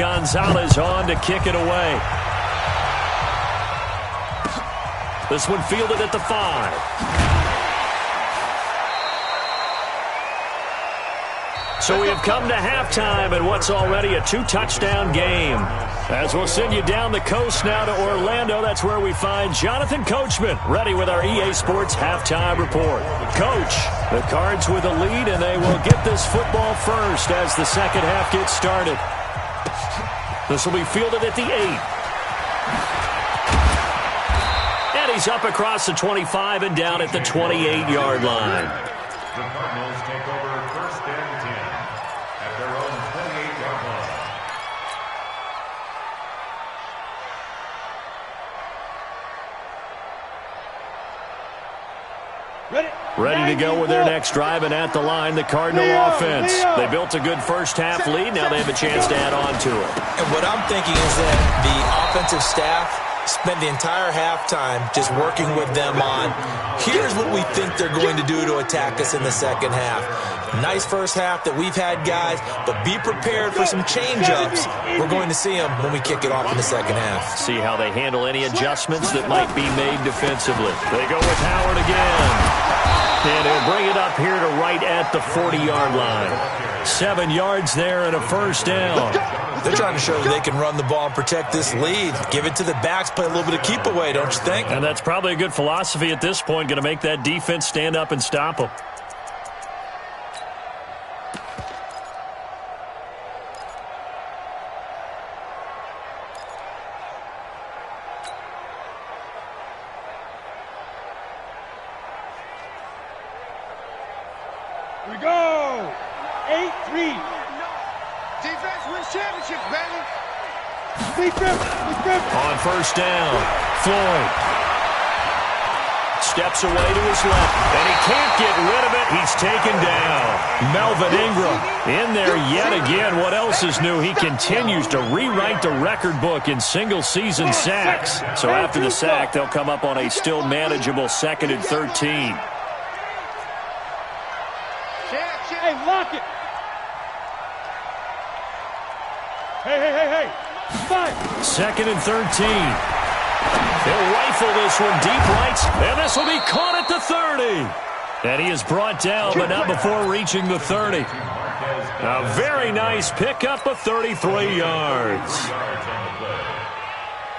Gonzalez on to kick it away. This one fielded at the 5. So we have come to halftime in what's already a 2-touchdown game. As we'll send you down the coast now to Orlando, that's where we find Jonathan Coachman, ready with our EA Sports halftime report. Coach, the Cards with a lead, and they will get this football first as the second half gets started. This will be fielded at the 8. And he's up across the 25 and down at the 28-yard line. The Cardinals take over first and 10 at their own 28-yard line. Ready to go with their next drive, and at the line, the Cardinal offense. They built a good first-half lead. Now they have a chance to add on to it. And what I'm thinking is that the offensive staff spent the entire halftime just working with them on, here's what we think they're going to do to attack us in the second half. Nice first half that we've had, guys, but be prepared for some change-ups. We're going to see them when we kick it off in the second half. See how they handle any adjustments that might be made defensively. They go with Howard again. And he'll bring it up here to right at the 40-yard line. 7 yards there and a first down. They're trying to show they can run the ball and protect this lead. Give it to the backs, play a little bit of keep away, don't you think? And that's probably a good philosophy at this point, going to make that defense stand up and stop them. We go! 8-3. Defense wins championships, baby. On first down, Floyd steps away to his left, and he can't get rid of it. He's taken down. Melvin Ingram in there yet again. What else is new? He continues to rewrite the record book in single-season sacks. So after the sack, they'll come up on a still manageable 2nd and 13. Hey, lock it. Hey. 5. 2nd and 13. He'll rifle this one deep right, and this will be caught at the 30. And he is brought down, but not before reaching the 30. A very nice pickup of 33 yards.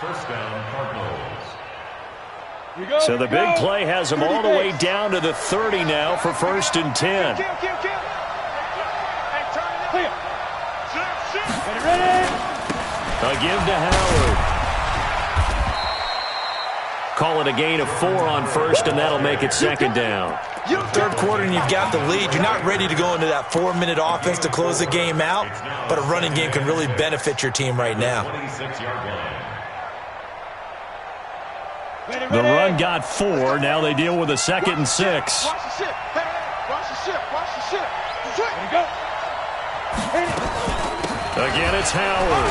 First down, Cardinals. So the big play has him all the way down to the 30 now for 1st and 10. A give to Howard. Call it a gain of 4 on 1st, and that'll make it 2nd down. Third quarter and you've got the lead. You're not ready to go into that 4-minute offense to close the game out, but a running game can really benefit your team right now. The run got 4. Now they deal with a 2nd and 6. Watch the ship. Watch the ship. There you go. Again, it's Howard.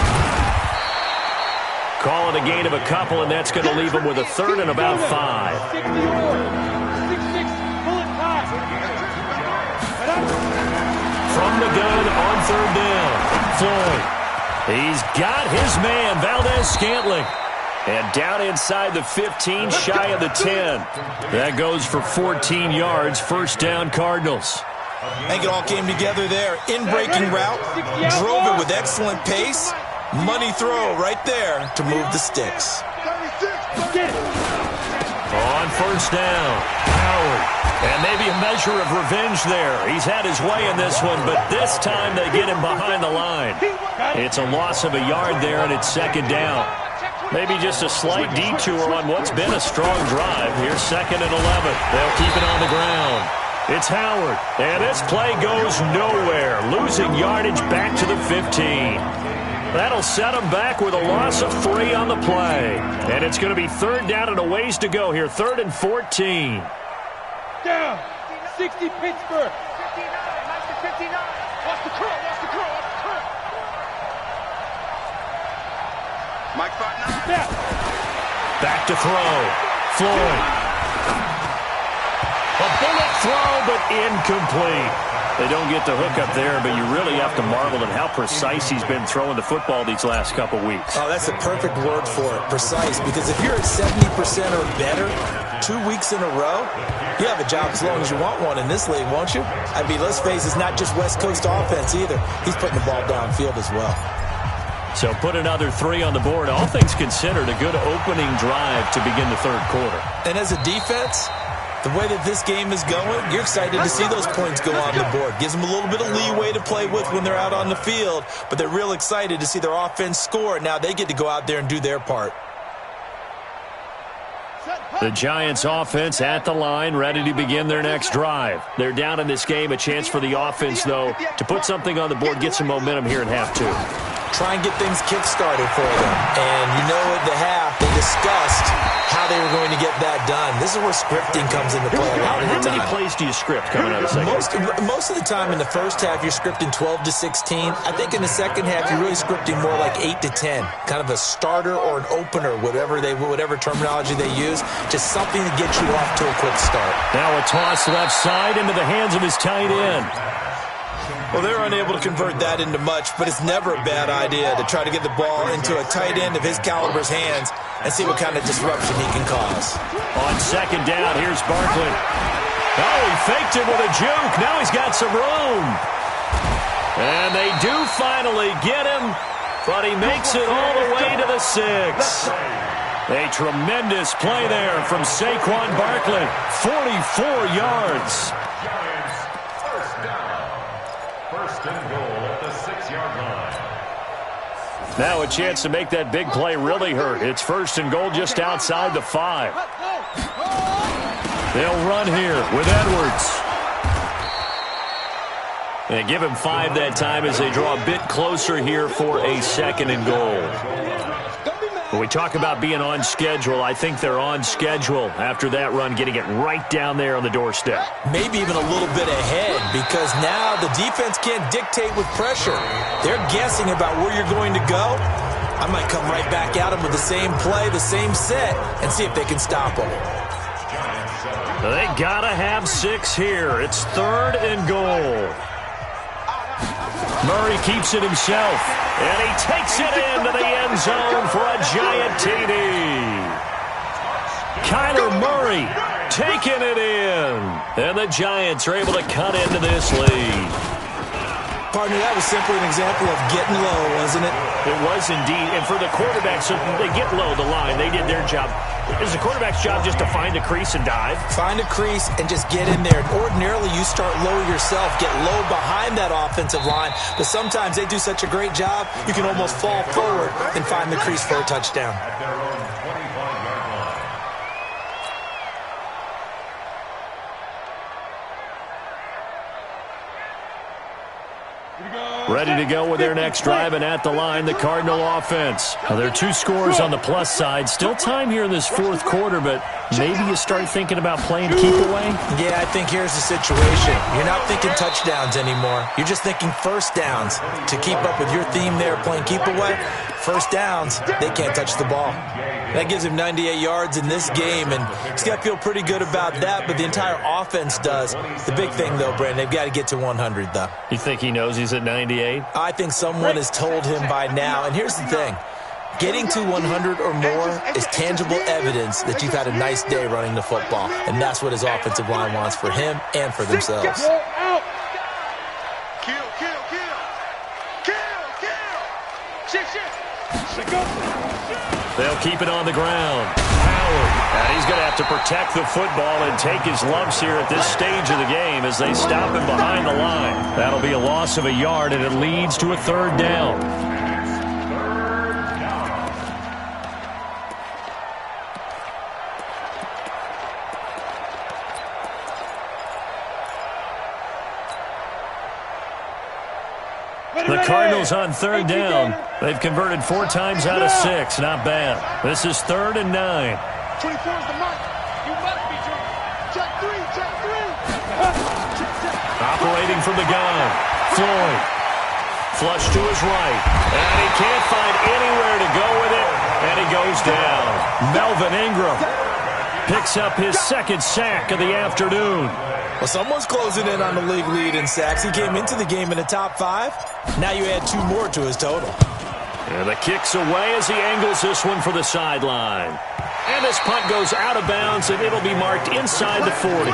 Call it a gain of a couple, and that's going to leave him with a 3rd and about 5. 6 bullet pass. From the gun on 3rd down, Floyd. He's got his man, Valdez-Scantling. And down inside the 15, shy of the 10. That goes for 14 yards, 1st down Cardinals. I think it all came together there. In-breaking route, drove it with excellent pace. Money throw right there to move the sticks. On 1st down, Howard. And maybe a measure of revenge there. He's had his way in this one, but this time they get him behind the line. It's a loss of a yard there, and it's 2nd down. Maybe just a slight detour on what's been a strong drive. Here's 2nd and 11. They'll keep it on the ground. It's Howard, and this play goes nowhere. Losing yardage back to the 15. That'll set them back with a loss of 3 on the play. And it's going to be 3rd down and a ways to go here. 3rd and 14. Down. 60 Pittsburgh. 59. Nice to 59. Watch the curl. Mike 5-9. Back to throw. Floyd. A bullet throw, but incomplete. They don't get the hook up there, but you really have to marvel at how precise he's been throwing the football these last couple weeks. Oh, that's the perfect word for it, precise, because if you're at 70% or better 2 weeks in a row, you have a job as long as you want one in this league, won't you? I mean, let's face it, it's not just West Coast offense either. He's putting the ball downfield as well. So put another 3 on the board. All things considered, a good opening drive to begin the third quarter. And as a defense, the way that this game is going, you're excited to see those points go on the board. Gives them a little bit of leeway to play with when they're out on the field, but they're real excited to see their offense score. Now they get to go out there and do their part. The Giants offense at the line, ready to begin their next drive. They're down in this game. A chance for the offense, though, to put something on the board, get some momentum here in half 2. Try and get things kick-started for them. And you know at the half, they discussed how they were going to get that done. This is where scripting comes into play a lot of the time. How many plays do you script coming out of the second? Most of the time in the first half, you're scripting 12 to 16. I think in the second half, you're really scripting more like 8 to 10. Kind of a starter or an opener, whatever terminology they use. Just something to get you off to a quick start. Now a toss left side into the hands of his tight end. Well, they're unable to convert that into much, but it's never a bad idea to try to get the ball into a tight end of his caliber's hands and see what kind of disruption he can cause. On second down, here's Barkley. Oh, he faked it with a juke. Now he's got some room. And they do finally get him, but he makes it all the way to the 6. A tremendous play there from Saquon Barkley. 44 yards. First and goal at the 6-yard line. Now a chance to make that big play really hurt. It's first and goal just outside the 5. They'll run here with Edwards. They give him 5 that time as they draw a bit closer here for a second and goal. When we talk about being on schedule, I think they're on schedule after that run, getting it right down there on the doorstep. Maybe even a little bit ahead, because now the defense can't dictate with pressure. They're guessing about where you're going to go. I might come right back at them with the same play, the same set, and see if they can stop them. They gotta have 6 here. It's third and goal. Murray keeps it himself, and he takes it into the end zone for a giant TD. Kyler Murray taking it in, and the Giants are able to cut into this lead. Partner, that was simply an example of getting low, wasn't it? It was indeed, and for the quarterbacks, so they get low the line. They did their job. Is the quarterback's job just to find a crease and dive? Find a crease and just get in there. Ordinarily, you start low yourself, get low behind that offensive line, but sometimes they do such a great job, you can almost fall forward and find the crease for a touchdown. At their own 25-yard line. Ready to go with their next drive, and at the line, the Cardinal offense. Now, there are 2 scores on the plus side. Still time here in this fourth quarter, but maybe you start thinking about playing keep away? Yeah, I think here's the situation. You're not thinking touchdowns anymore. You're just thinking first downs. To keep up with your theme there, playing keep away, first downs, they can't touch the ball. That gives him 98 yards in this game, and he's got to feel pretty good about that, but the entire offense does. The big thing, though, Brandon, they've got to get to 100, though. You think he knows he's at 98? I think someone has told him by now, and here's the thing. Getting to 100 or more is tangible evidence that you've had a nice day running the football, and that's what his offensive line wants for him and for themselves. They'll keep it on the ground. Howard. And he's going to have to protect the football and take his lumps here at this stage of the game as they stop him behind the line. That'll be a loss of a yard, and it leads to a third down. The Cardinals on third down. They've converted 4 times out of 6. Not bad. This is 3rd and 9. 24 is the mark. You must be dreaming. Check 3, check 3. Operating from the gun. Floyd. Flush to his right. And he can't find anywhere to go with it. And he goes down. Melvin Ingram. picks up his second sack of the afternoon. Well, someone's closing in on the league lead in sacks. He came into the game in the top 5. Now you add 2 more to his total. And the kick's away as he angles this one for the sideline. And this punt goes out of bounds, and it'll be marked inside the 40.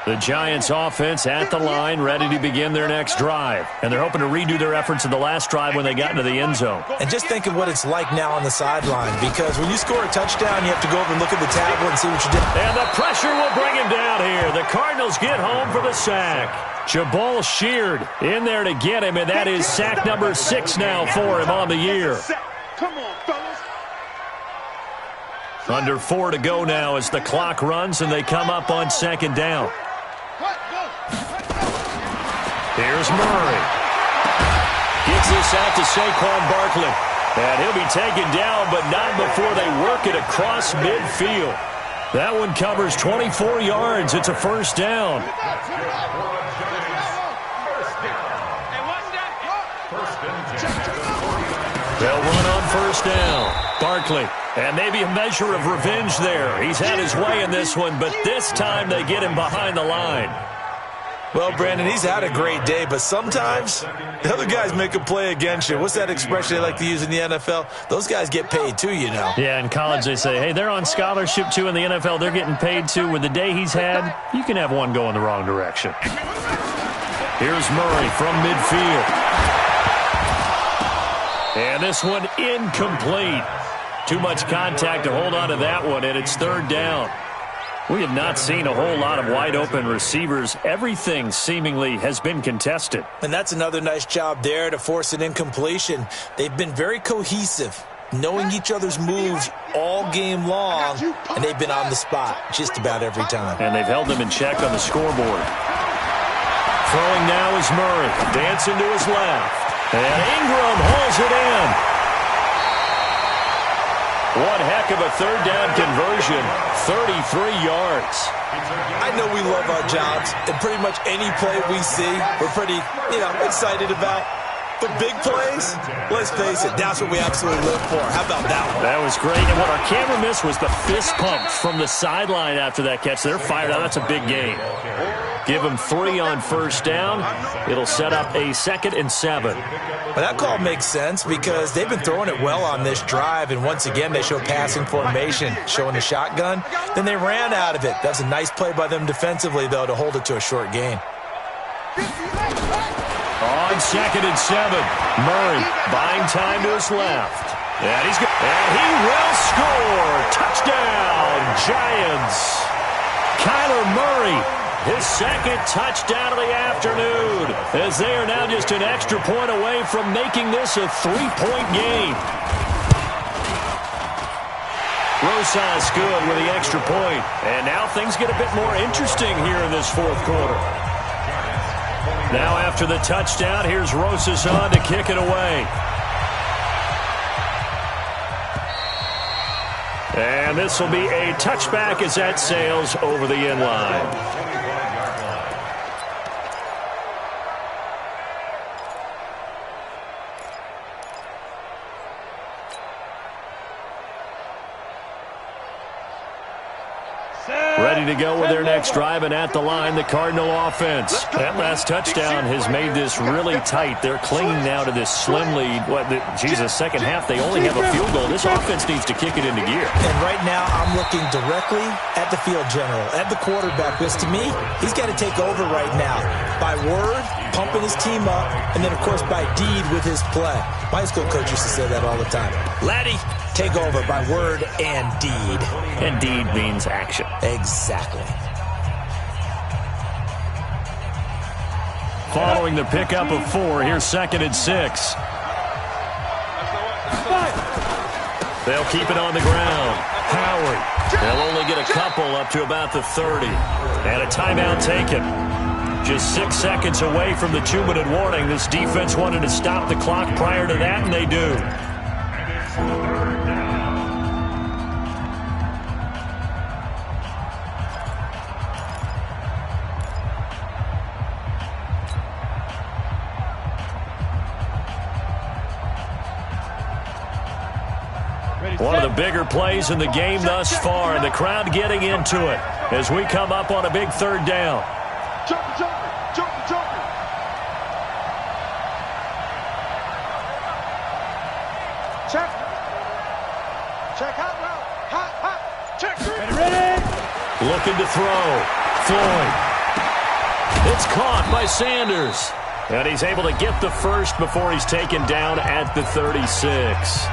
The Giants offense at the line, ready to begin their next drive. And they're hoping to redo their efforts in the last drive when they got into the end zone. And just think of what it's like now on the sideline, because when you score a touchdown, you have to go over and look at the tablet and see what you did. And the pressure will bring him down here. The Cardinals get home for the sack. Jabal Sheard in there to get him, and that is sack number 6 now for him on the year. Come on, fellas. Under 4 to go now as the clock runs and they come up on second down. Here's Murray. Gets this out to Saquon Barkley. And he'll be taken down, but not before they work it across midfield. That one covers 24 yards. It's a first down. They'll run on first down. Barkley. And maybe a measure of revenge there. He's had his way in this one, but this time they get him behind the line. Well, Brandon, he's had a great day, but sometimes the other guys make a play against you. What's that expression they like to use in the NFL? Those guys get paid too, you know. Yeah, in college they say, hey, they're on scholarship too. In the NFL, they're getting paid too. With the day he's had, you can have one go in the wrong direction. Here's Murray from midfield. And this one incomplete. Too much contact to hold on to that one, and it's third down. We have not seen a whole lot of wide-open receivers. Everything seemingly has been contested. And that's another nice job there to force an incompletion. They've been very cohesive, knowing each other's moves all game long, and they've been on the spot just about every time. And they've held them in check on the scoreboard. Throwing now is Murray. Dancing to his left. And Ingram hauls it in. One heck of a third down conversion, 33 yards. I know we love our jobs, and pretty much any play we see, we're pretty, excited about. But big plays, let's face it, that's what we absolutely live for. How about that one? That was great, and what our camera missed was the fist pump from the sideline after that catch. They're fired out. That's a big gain. Give them 3 on first down. It'll set up a 2nd and 7. Well, that call makes sense because they've been throwing it well on this drive, and once again they show passing formation, showing the shotgun. Then they ran out of it. That's a nice play by them defensively, though, to hold it to a short gain. On 2nd and 7, Murray buying time to his left. And he will score. Touchdown, Giants. Kyler Murray, his 2nd touchdown of the afternoon, as they are now just an extra point away from making this a 3-point game. Rosas good with the extra point. And now things get a bit more interesting here in this 4th quarter. Now after the touchdown, here's Rosas on to kick it away. And this will be a touchback as that sails over the end line. Ready to go with their next drive, and at the line, the Cardinal offense. That last touchdown has made this really tight. They're clinging now to this slim lead. Second half, they only have a field goal. This offense needs to kick it into gear. And right now, I'm looking directly at the field general, at the quarterback, because to me, he's got to take over right now. By word, pumping his team up, and then, of course, by deed with his play. My high school coach used to say that all the time. Laddie, take over by word and deed. And deed means action. Exactly. Following the pickup of 4, here's 2nd and 6. They'll keep it on the ground. Howard. They'll only get a couple up to about the 30. And a timeout taken. Just 6 seconds away from the 2-minute warning. This defense wanted to stop the clock prior to that, and they do. One of the bigger plays in the game thus far, and the crowd getting into it as we come up on a big third down. Joker. Check hot route. Hot. Check. Ready. Looking to throw. Floyd. It's caught by Sanders. And he's able to get the first before he's taken down at the 36.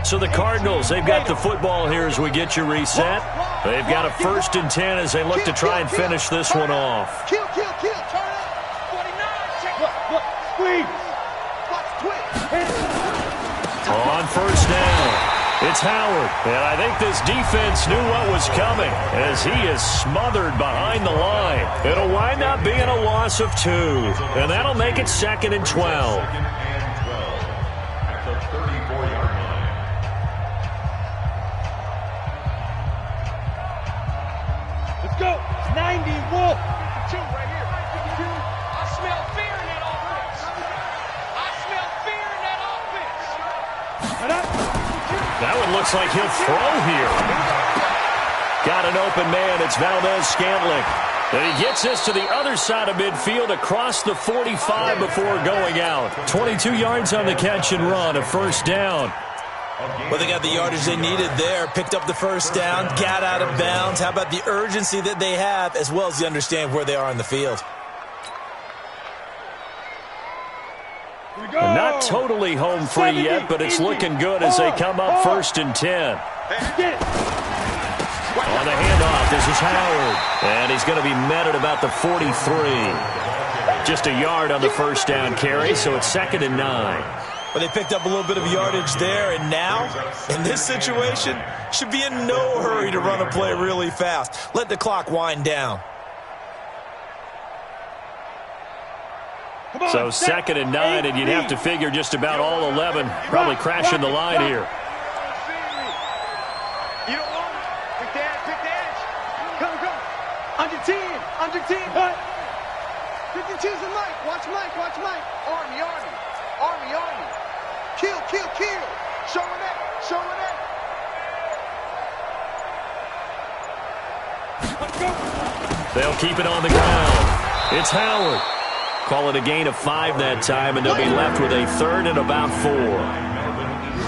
So the Cardinals, they've got the football here as we get you reset. They've got a 1st and 10 as they look to try and finish this one off. Kill. Turn up. 49. Squeeze. On 1st down, it's Howard. And I think this defense knew what was coming as he is smothered behind the line. It'll wind up being a loss of 2. And that'll make it 2nd and 12. At the 34-yard line. Let's go. 90, Wolf. 52 right here. 52. I smell fear in that offense. That one looks like he'll throw here. Got an open man. It's Valdez-Scantling. And he gets this to the other side of midfield across the 45 before going out. 22 yards on the catch and run, a 1st down. Well, they got the yardage they needed there, picked up the 1st down, got out of bounds. How about the urgency that they have, as well as the understand where they are on the field? Not totally home free yet, but it's looking good as they come up 1st and 10. On the handoff, this is Howard. And he's going to be met at about the 43. Just a yard on the 1st down carry, so it's 2nd and 9. But they picked up a little bit of yardage there, and now, in this situation, should be in no hurry to run a play really fast. Let the clock wind down. So 2nd and 9, and you'd have to figure just about all 11 probably crashing the line here. You don't want it. Pick the edge. Come. Under 10. 52's the Mike. Watch Mike. Army. Kill. Showing that. Let's go. They'll keep it on the ground. It's Howard. Call it a gain of 5 that time, and they'll be left with a 3rd and about 4.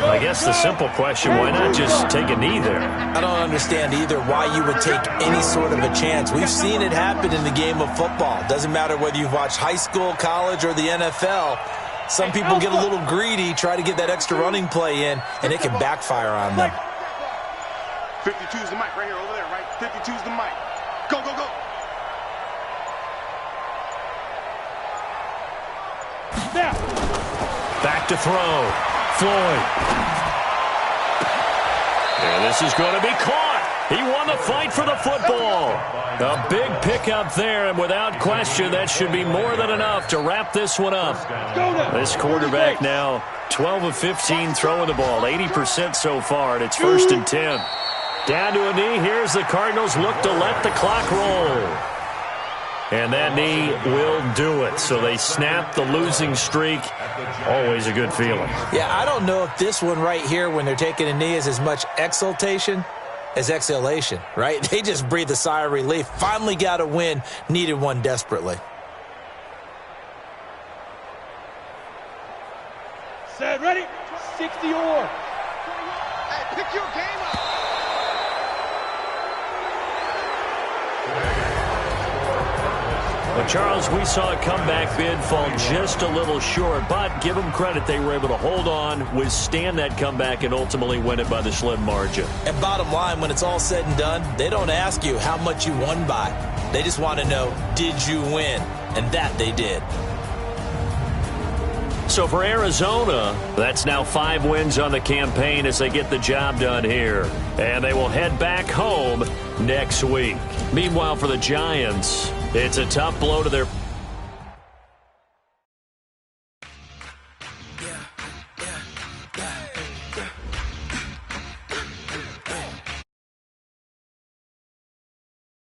I guess the simple question, why not just take a knee there? I don't understand either why you would take any sort of a chance. We've seen it happen in the game of football. Doesn't matter whether you've watched high school, college, or the NFL. Some people get a little greedy, try to get that extra running play in, and it can backfire on them. 52's the mic right here, over there, right? 52's the mic. Go. Now. Back to throw. Floyd. And this is going to be caught. He won the fight for the football. A big pickup there, and without question, that should be more than enough to wrap this one up. This quarterback now 12 of 15 throwing the ball, 80% so far, and it's 1st and 10. Down to a knee. Here's the Cardinals look to let the clock roll. And that knee will do it. So they snap the losing streak. Always a good feeling. Yeah, I don't know if this one right here, when they're taking a knee, is as much exultation as exhalation, right? They just breathe a sigh of relief. Finally got a win. Needed one desperately. Set, ready? 60 or. Hey, pick your game up. Well, Charles, we saw a comeback bid fall just a little short, but give them credit, they were able to hold on, withstand that comeback, and ultimately win it by the slim margin. And bottom line, when it's all said and done, they don't ask you how much you won by. They just want to know, did you win? And that they did. So for Arizona, that's now 5 wins on the campaign as they get the job done here. And they will head back home next week. Meanwhile, for the Giants, it's a tough blow to their